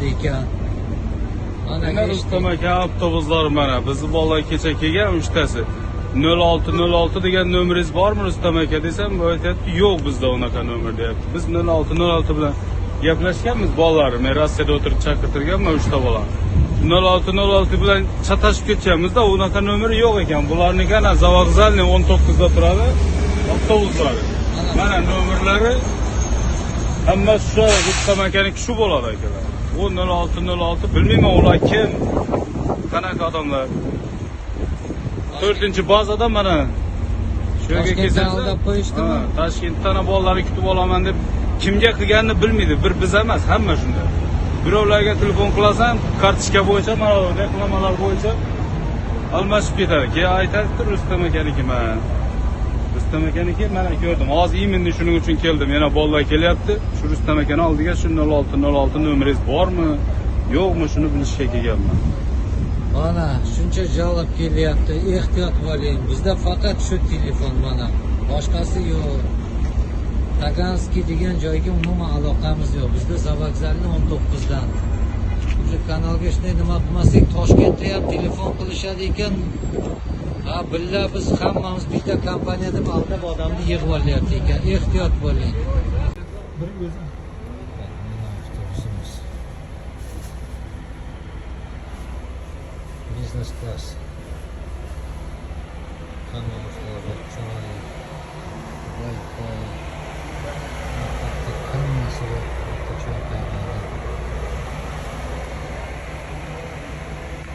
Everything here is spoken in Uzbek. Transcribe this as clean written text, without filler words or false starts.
qilishadi ekan. Mana Endi Rustam aka avtobuslar mana bizni bolalar kecha kelgan 3 tasi. 0606 degan nomeringiz bormi Rustam aka desam, bu aytayapti, yo'q bizda unaqa nomer deyapti. Biz 0606 bilan gaplashganmiz bolalar. Men Rossiyada o'tirib chaqirtirganman 3 ta bola. 0606 bilan chatashib ketganmiz-da, unaqa nomeri yo'q ekan. Bularniki ana Zavokzalniy 19 da turadi. Avtobuslari. Mana nomerlari hamma shu Rustam akaniki shu bo'ladi akalar. 0606 bilmayman ular kim, qanaqa odamlar. 4-bazada mana shu yerga Toshkentdan aldab qo'yishdimi? Toshkentdan bolalarni kutib olaman deb kimga qilganini bilmaydi. Bir biz emas, hamma shunday. Birovlarga telefon qilasan, kartochka bo'yicha, mana reklamalar bo'yicha almashib ketadi. Keyin aytadi, Rustam akaniki men. Rustam akaniki mana ko'rdim. Hozir imенно shuning uchun keldim. Yana bolalar kelyapti. Shu Rustam akani oldiga shu 0606 nomeringiz bormi, yo'qmi shuni bilishga kelganman. Mana shuncha javob kelyapti. Ehtiyot bo'ling. Bizda faqat shu telefon mana. Boshqasi yo'q. Taganskiy degan joyga umuman aloqamiz yo'q. Bizda Zavokzalniy 19 dan. Shu kanalga shunday nima qilmasak, Toshkentda ham telefon qilishadi ekan. Ha, billa biz hammamiz bitta kompaniya deb aldab odamni yig'ib olyapti ekan. Ehtiyot bo'ling. Bir o'zi business class. Kanallar, choy, Wi-Fi, hammasi bor.